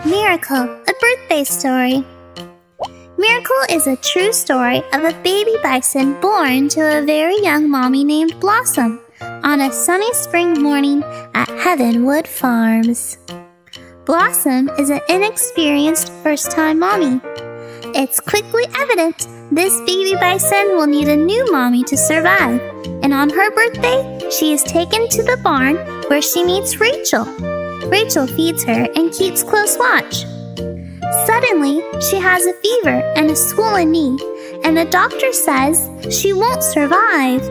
Miracle, a birthday story. Miracle is a true story of a baby bison born to a very young mommy named Blossom on a sunny spring morning at Heavenwood Farms. Blossom is an inexperienced first-time mommy. It's quickly evident this baby bison will need a new mommy to survive, and on her birthday, she is taken to the barn where she meets Rachel. Rachel feeds her and keeps close watch. Suddenly, she has a fever and a swollen knee, and the doctor says she won't survive.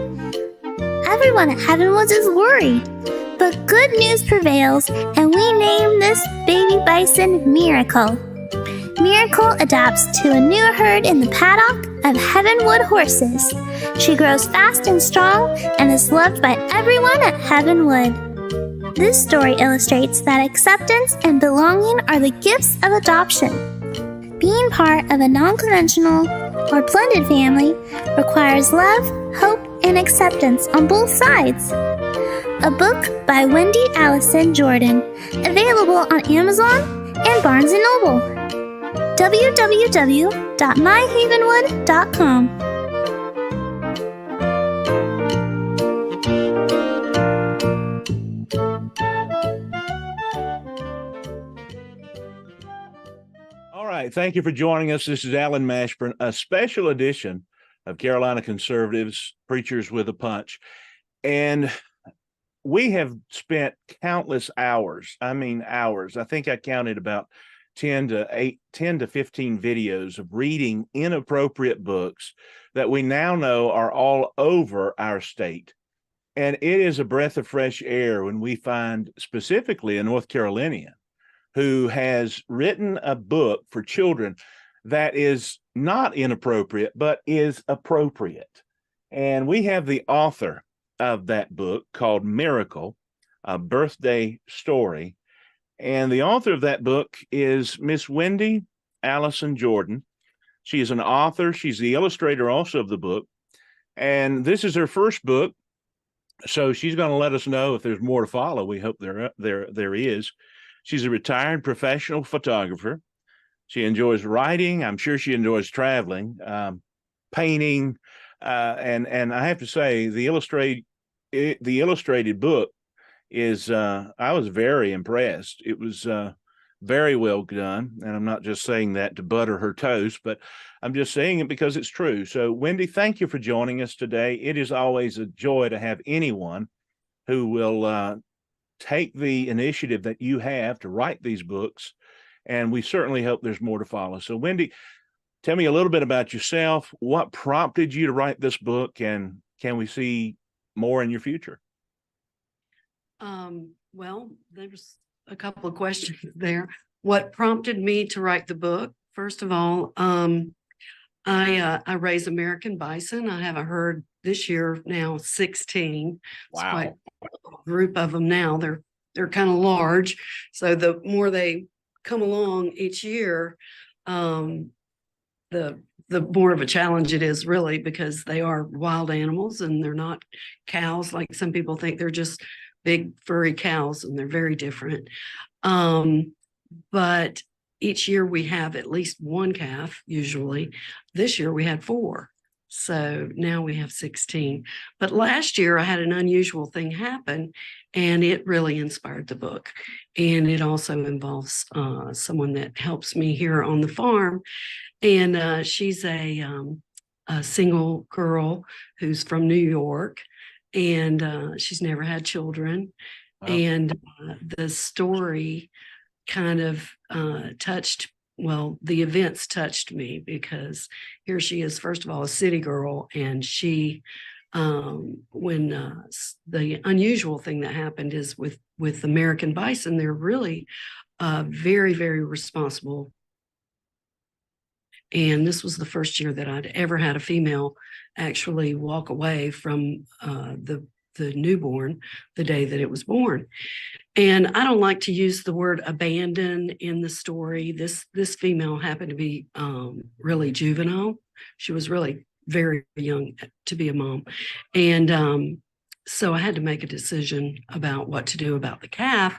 Everyone at Heavenwoods is worried, but good news prevails, and we name this baby bison Miracle. Miracle adapts to a new herd in the paddock of Heavenwood horses. She grows fast and strong and is loved by everyone at Heavenwood. This story illustrates that acceptance and belonging are the gifts of adoption. Being part of a non-conventional or blended family requires love, hope, and acceptance on both sides. A book by Wendy Alyson Jordan, available on Amazon and Barnes & Noble. www.myhavenwood.com. All right. Thank you for joining us. This is Alan Mashburn, a special edition of Carolina Conservatives, Preachers with a Punch. And we have spent countless hours. Hours. I think I counted about 10 to 15 videos of reading inappropriate books that we now know are all over our state. And it is a breath of fresh air when we find specifically a North Carolinian who has written a book for children that is not inappropriate, but is appropriate. And we have the author of that book called Miracle, a birthday story. And the author of that book is Miss Wendy Alyson Jordan. She is an author. She's the illustrator also of the book. And this is her first book. So she's going to let us know if there's more to follow. We hope there is. She's a retired professional photographer. She enjoys writing. I'm sure she enjoys traveling, painting, and I have to say the illustrated book is. I was very impressed. It was very well done, and I'm not just saying that to butter her toast, but I'm just saying it because it's true. So, Wendy, thank you for joining us today. It is always a joy to have anyone who will take the initiative that you have to write these books, and we certainly hope there's more to follow. So, Wendy, tell me a little bit about yourself. What prompted you to write this book, and can we see more in your future? Well, there's a couple of questions there. What prompted me to write the book? First of all, I raise American bison. I have a herd this year now, 16. Wow. It's quite a group of them now. They're kind of large. So the more they come along each year, the more of a challenge it is, really, because they are wild animals and they're not cows like some people think. They're just big furry cows, and they're very different. But each year we have at least one calf, usually. This year we had 4. So now we have 16. But last year I had an unusual thing happen, and it really inspired the book. And it also involves someone that helps me here on the farm. And she's a single girl who's from New York, and she's never had children. Wow. And the story kind of the events touched me, because here she is, first of all, a city girl, and she, when the unusual thing that happened is with American bison, they're really very, very responsible. And this was the first year that I'd ever had a female actually walk away from the newborn the day that it was born. And I don't like to use the word abandon in the story. This female happened to be really juvenile. She was really very young to be a mom. And so I had to make a decision about what to do about the calf.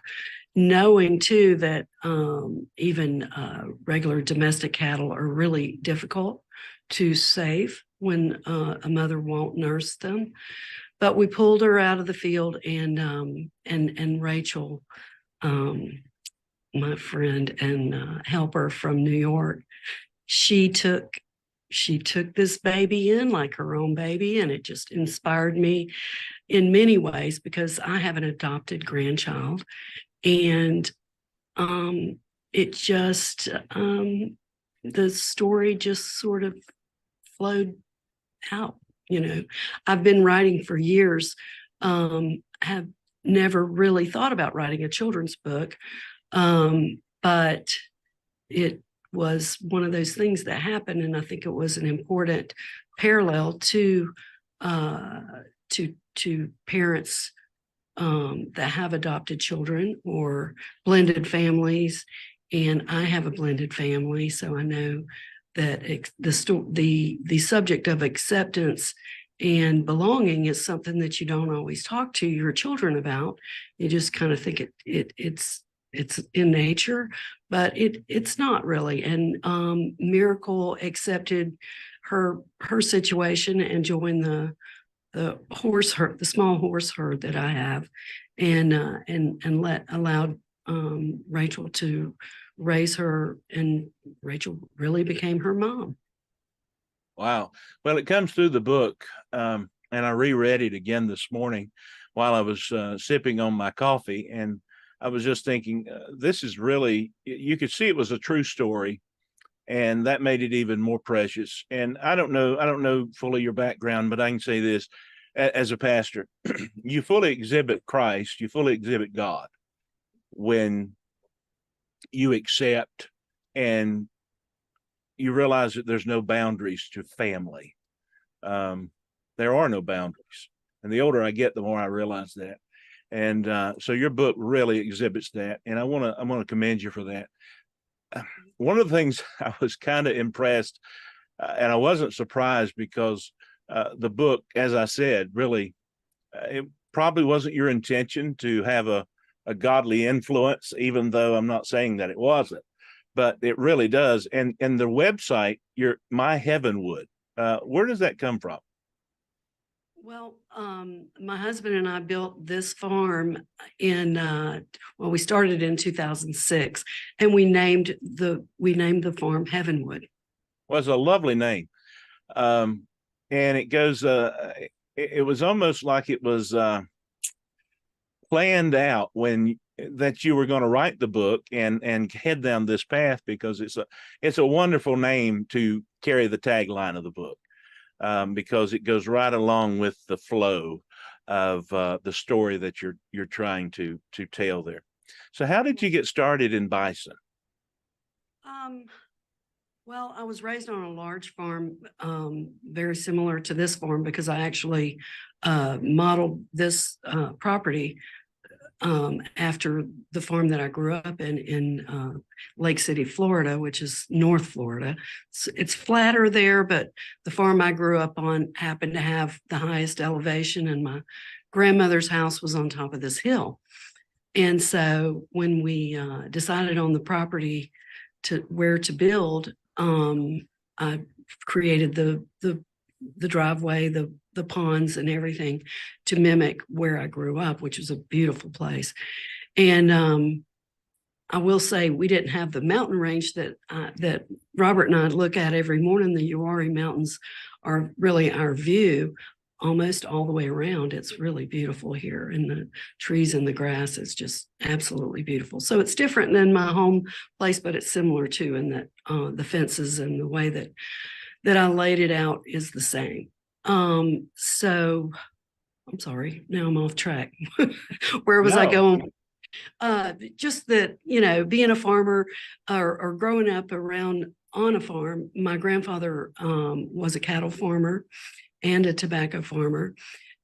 knowing too that even regular domestic cattle are really difficult to save when a mother won't nurse them. But we pulled her out of the field, and Rachel, my friend and helper from New York, she took this baby in like her own baby, and it just inspired me in many ways because I have an adopted grandchild, and it just the story just sort of flowed out. I've been writing for years, have never really thought about writing a children's book, but it was one of those things that happened, and I think it was an important parallel to parents that have adopted children or blended families. And I have a blended family, so I know that the subject of acceptance and belonging is something that you don't always talk to your children about. You just kind of think it's in nature, but it's not really. And Miracle accepted her situation and joined the horse herd, the small horse herd that I have, and allowed Rachel to raise her, and Rachel really became her mom. Wow. Well, it comes through the book, and I reread it again this morning while I was sipping on my coffee, and I was just thinking, this is really, you could see it was a true story, and that made it even more precious. And I don't know fully your background, but I can say this, as a pastor, you fully exhibit Christ, you fully exhibit God when you accept and you realize that there's no boundaries to family. There are no boundaries. And the older I get, the more I realize that. And so your book really exhibits that. And I want to commend you for that. One of the things I was kind of impressed, and I wasn't surprised because the book, as I said, really, it probably wasn't your intention to have a godly influence, even though I'm not saying that it wasn't, but it really does. And the website, My Heavenwood, where does that come from? Well, my husband and I built this farm we started in 2006, and we named the farm Heavenwood. Well, it's a lovely name. And it goes, it was almost like it was planned out that you were going to write the book and head down this path, because it's a wonderful name to carry the tagline of the book. Because it goes right along with the flow of the story that you're trying to tell there. So how did you get started in bison? Well, I was raised on a large farm, very similar to this farm, because I actually modeled this property after the farm that I grew up in Lake City, Florida, which is North Florida. It's flatter there, but the farm I grew up on happened to have the highest elevation, and my grandmother's house was on top of this hill. And so when we decided on the property where to build, I created the driveway, the ponds and everything to mimic where I grew up, which was a beautiful place. And I will say we didn't have the mountain range that Robert and I look at every morning. The Uwharrie Mountains are really our view almost all the way around. It's really beautiful here, and the trees and the grass is just absolutely beautiful. So it's different than my home place, but it's similar too, in that the fences and the way that I laid it out is the same. So I'm sorry, now I'm off track. Where was I going? Just that, being a farmer or growing up on a farm, my grandfather was a cattle farmer and a tobacco farmer.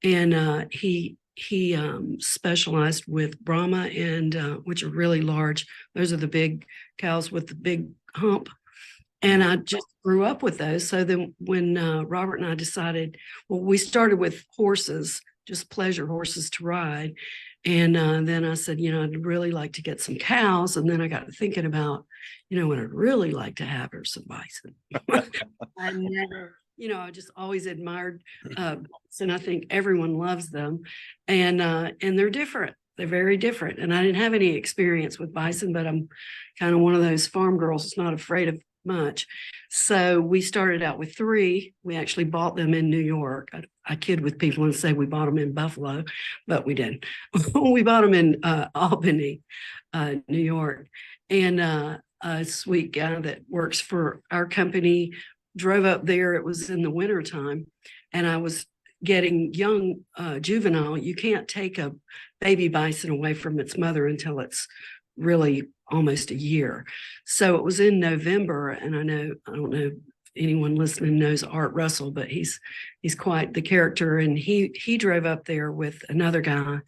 And he specialized with Brahma, and which are really large. Those are the big cows with the big hump. And I just grew up with those. So then when Robert and I decided, we started with horses just pleasure horses to ride. And then I said, I'd really like to get some cows. And then I got to thinking about, what I'd really like to have are some bison. I never, I just always admired bison. I think everyone loves them, and they're different. They're very different. And I didn't have any experience with bison, but I'm kind of one of those farm girls that's not afraid of much. So we started out with 3. We actually bought them in New York. I kid with people and say we bought them in Buffalo, but we didn't. We bought them in Albany, New York. And a sweet guy that works for our company drove up there. It was in the wintertime, and I was getting young juvenile. You can't take a baby bison away from its mother until it's really almost a year. So it was in November, and I don't know if anyone listening knows Art Russell, but he's quite the character. And he drove up there with another guy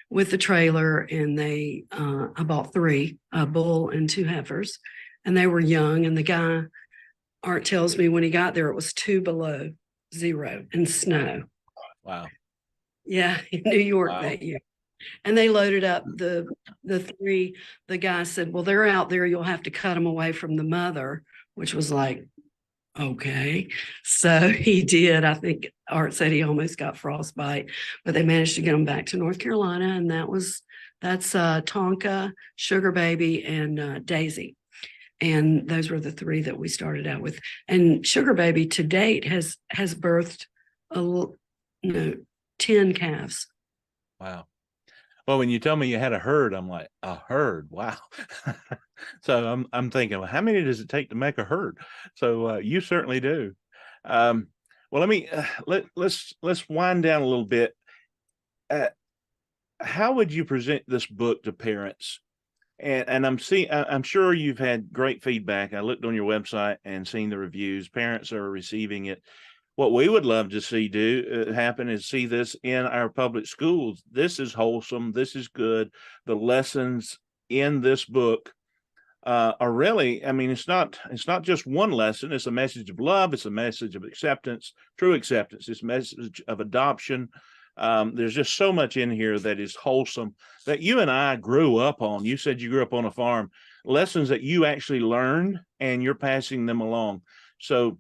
with the trailer, and I bought 3, a bull and 2 heifers, and they were young. And the guy, Art tells me, when he got there, it was 2 below zero and snow. Wow. Yeah, in New York that year. And they loaded up the 3. The guy said, well, they're out there. You'll have to cut them away from the mother, which was like, okay. So he did. I think Art said he almost got frostbite, but they managed to get them back to North Carolina. And that's Tonka, Sugar Baby, and Daisy. And those were the 3 that we started out with. And Sugar Baby to date has birthed 10 calves. Wow. Well, when you tell me you had a herd, I'm like, a herd? Wow. So I'm thinking, well, how many does it take to make a herd? So you certainly do. Well, let me let's wind down a little bit. How would you present this book to parents? And I'm sure you've had great feedback. I looked on your website and seen the reviews. Parents are receiving it. What we would love to see happen is see this in our public schools. This is wholesome. This is good. The lessons in this book are really, I mean, it's not just one lesson. It's a message of love. It's a message of acceptance, true acceptance. It's a message of adoption. There's just so much in here that is wholesome that you and I grew up on. You said you grew up on a farm, lessons that you actually learned and you're passing them along. So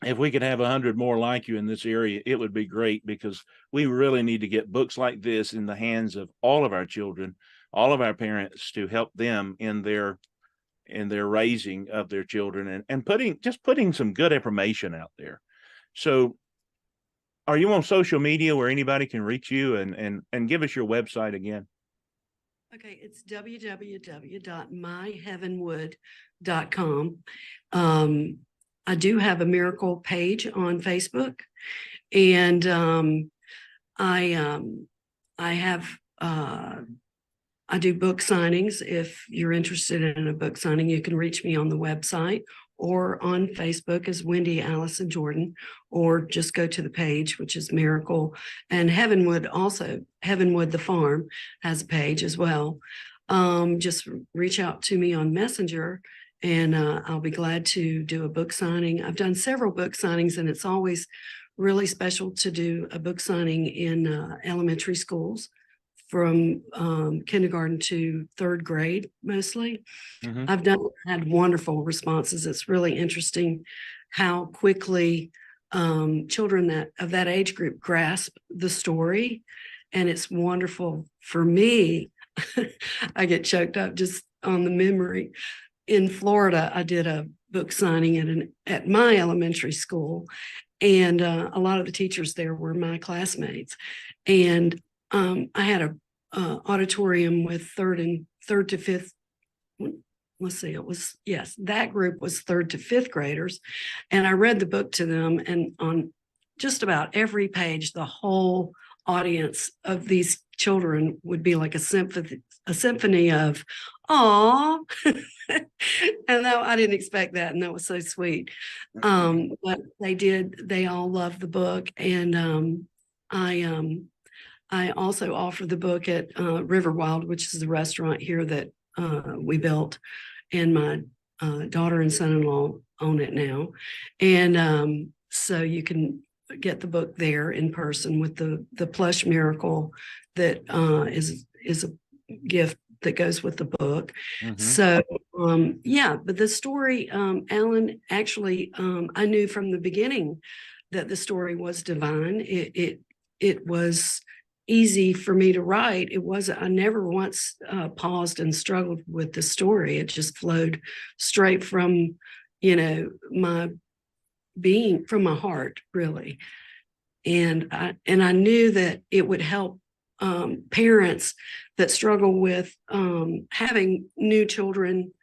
if we could have 100 more like you in this area, it would be great, because we really need to get books like this in the hands of all of our children, all of our parents, to help them in their raising of their children, and putting some good information out there. So are you on social media where anybody can reach you, and give us your website again? Okay, it's www.myheavenwood.com. I do have a miracle page on Facebook, and I do book signings. If you're interested in a book signing, you can reach me on the website or on Facebook as Wendy Alyson Jordan, or just go to the page, which is Miracle. And Heavenwood the farm has a page as well. Just reach out to me on Messenger, and I'll be glad to do a book signing. I've done several book signings, and it's always really special to do a book signing in elementary schools from kindergarten to 3rd grade, mostly. Mm-hmm. I've had wonderful responses. It's really interesting how quickly children of that age group grasp the story. And it's wonderful for me. I get choked up just on the memory. In Florida, I did a book signing at my elementary school, and a lot of the teachers there were my classmates. And I had a auditorium with third to fifth. Let's see, that group was 3rd to 5th graders, and I read the book to them. And on just about every page, the whole audience of these children would be like a symphony of "aw," and I didn't expect that, and that was so sweet. But they all loved the book, and I also offer the book at Riverwild, which is the restaurant here that we built, and my daughter and son-in-law own it now. And so you can get the book there in person with the plush miracle that is a gift that goes with the book. So yeah, but the story, Alan, actually, I knew from the beginning that the story was divine. It was easy for me to write. I never once paused and struggled with the story. It just flowed straight from, my being, from my heart, really. And I knew that it would help parents that struggle with having new children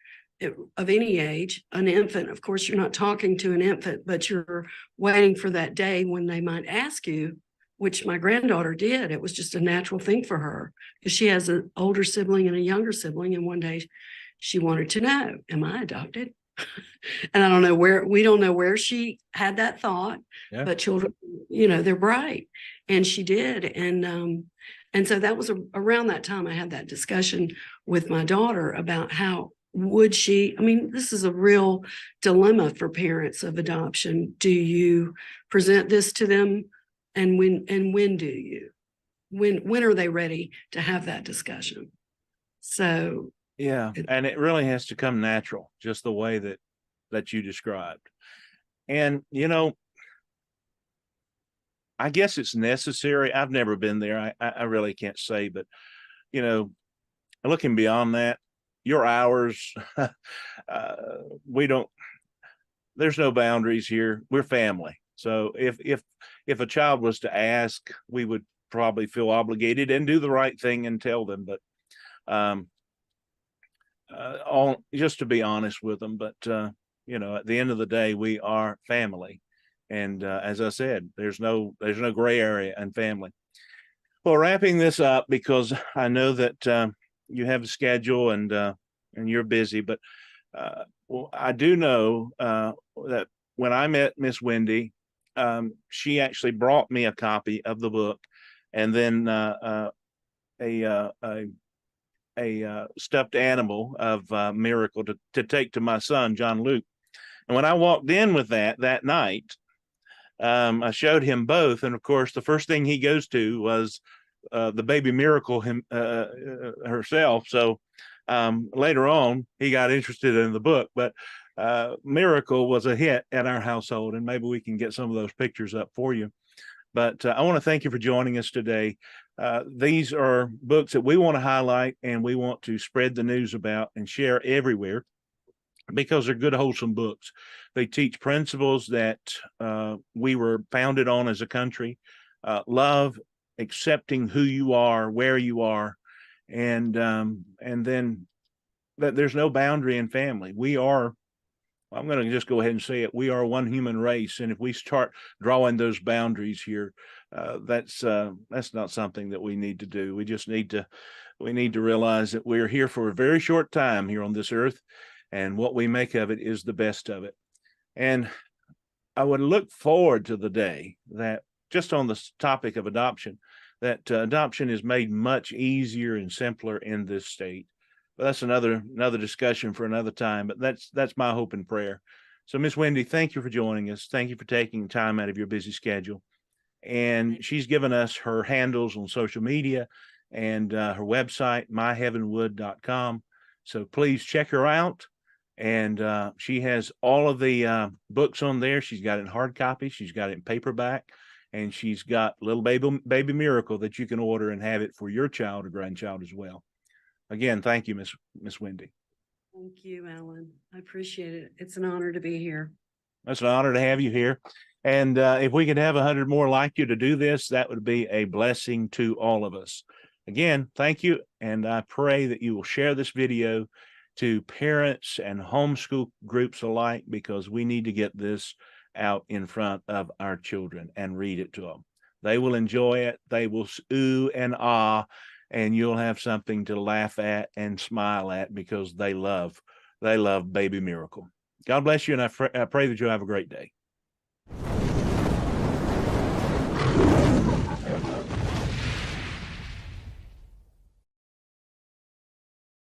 of any age. An infant, of course, you're not talking to an infant, but you're waiting for that day when they might ask you, which my granddaughter did. It was just a natural thing for her because she has an older sibling and a younger sibling. And one day she wanted to know, am I adopted? And I don't know we don't know where she had that thought, but children, they're bright. And she did. And so that was around that time I had that discussion with my daughter about how would she, this is a real dilemma for parents of adoption. Do you present this to them? And when do you? When are they ready to have that discussion? So yeah, and it really has to come natural, just the way that you described. And I guess it's necessary. I've never been there. I really can't say, but looking beyond that, your hours, there's no boundaries here. We're family. So if a child was to ask, we would probably feel obligated and do the right thing and tell them, but just to be honest with them. But at the end of the day, we are family. And as I said, there's no gray area in family. Well, wrapping this up, because I know that you have a schedule and you're busy, but well, I do know that when I met Miss Wendy, she actually brought me a copy of the book, and then a stuffed animal of Miracle to take to my son, John Luke. And when I walked in with that night, I showed him both. And of course, the first thing he goes to was the baby Miracle herself. So later on, he got interested in the book, but Miracle was a hit at our household, and maybe we can get some of those pictures up for you. But I want to thank you for joining us today. These are books that we want to highlight and we want to spread the news about and share everywhere, because they're good, wholesome books. They teach principles that we were founded on as a country: love, accepting who you are, where you are, and then that there's no boundary in family. I'm going to just go ahead and say it. We are one human race, and if we start drawing those boundaries here, that's not something that we need to do. We just need to realize that we're here for a very short time here on this earth, and what we make of it is the best of it. And I would look forward to the day that, just on the topic of adoption, that adoption is made much easier and simpler in this state. But that's another discussion for another time. But that's my hope and prayer. So, Miss Wendy, thank you for joining us. Thank you for taking time out of your busy schedule. And she's given us her handles on social media and her website, myheavenwood.com. So please check her out. And she has all of the books on there. She's got it in hard copy. She's got it in paperback. And she's got Little Baby Miracle that you can order and have it for your child or grandchild as well. Again, thank you, Miss Wendy. Thank you, Alan. I appreciate it. It's an honor to be here. It's an honor to have you here. And if we could have 100 more like you to do this, that would be a blessing to all of us. Again, thank you. And I pray that you will share this video to parents and homeschool groups alike, because we need to get this out in front of our children and read it to them. They will enjoy it. They will ooh and ah, and you'll have something to laugh at and smile at, because they love Baby Miracle. God bless you, and I pray that you'll have a great day.